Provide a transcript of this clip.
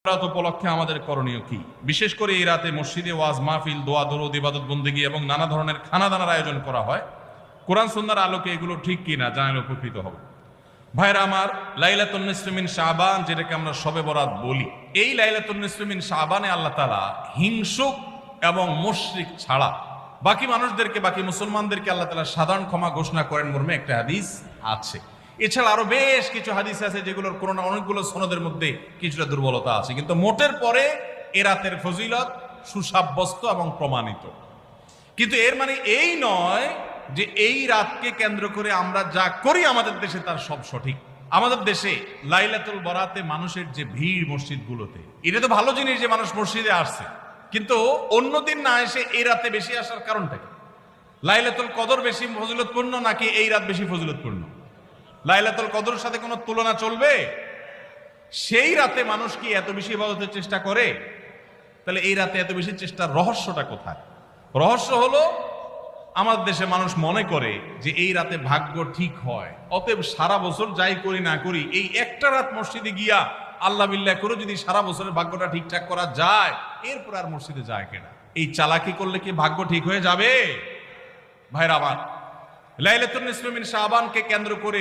রাত উপলক্ষে আমাদের করণীয় কি? বিশেষ করে এই রাতে মসজিদে ওয়াজ মাহফিল, দোয়া দরুদ, ইবাদত বন্দেগী এবং নানা ধরনের খানা দানার আয়োজন করা হয়। কোরআন সুন্নাহর আলোকে এগুলো ঠিক কিনা জানলে উপকৃত হব। ভাইরা আমার, লাইলাতুন নিসফি মিন শাবান, যেটাকে আমরা শবে বরাত বলি, এই লাইলাতুন নিসফি মিন শাবানে আল্লাহ তাআলা হিংসুক এবং মুশরিক ছাড়া বাকি মানুষদেরকে, বাকি মুসলমানদেরকে আল্লাহ তাআলা সাধারণ ক্ষমা ঘোষণা করেন মর্মে একটা হাদিস আছে। এছাড়া আরো বেশ কিছু হাদিস আছে যেগুলোর কোনো না অনেকগুলো সনদের মধ্যে কিছুটা দুর্বলতা আছে, কিন্তু মোটের পরে এ রাতের ফজিলত সুসাব্যস্ত এবং প্রমাণিত। কিন্তু এর মানে এই নয় যে এই রাতকে কেন্দ্র করে আমরা যা করি আমাদের দেশে তার সব সঠিক। আমাদের দেশে লাইলাতুল বরাতে মানুষের যে ভিড় মসজিদগুলোতে, এটা তো ভালো জিনিস যে মানুষ মসজিদে আসছে, কিন্তু অন্যদিন না এসে এই রাতে বেশি আসার কারণটা কি? লাইলাতুল কদর বেশি ফজিলতপূর্ণ নাকি এই রাত বেশি ফজিলতপূর্ণ? লাইলাতুল কদরের সাথে কোনো তুলনা চলবে? সেই রাতে মানুষ কি এত বেশি ইবাদতের চেষ্টা করে? তাহলে এই রাতে এত বেশি চেষ্টার রহস্যটা কোথায়? রহস্য হলো আমাদের দেশে মানুষ মনে করে যে এই রাতে ভাগ্য ঠিক হয়, অতএব সারা বছর যাই করি না করি এই একটা রাত মসজিদে গিয়া আল্লাহ বিল্লাহ করে যদি সারা বছরের ভাগ্যটা ঠিকঠাক করা যায়, এরপর আর মসজিদে যায় কেনা। এই চালাকি করলে কি ভাগ্য ঠিক হয়ে যাবে? ভাইরা আমার, লাইলাতুন নিসফি মিন শাবানকে কেন্দ্র করে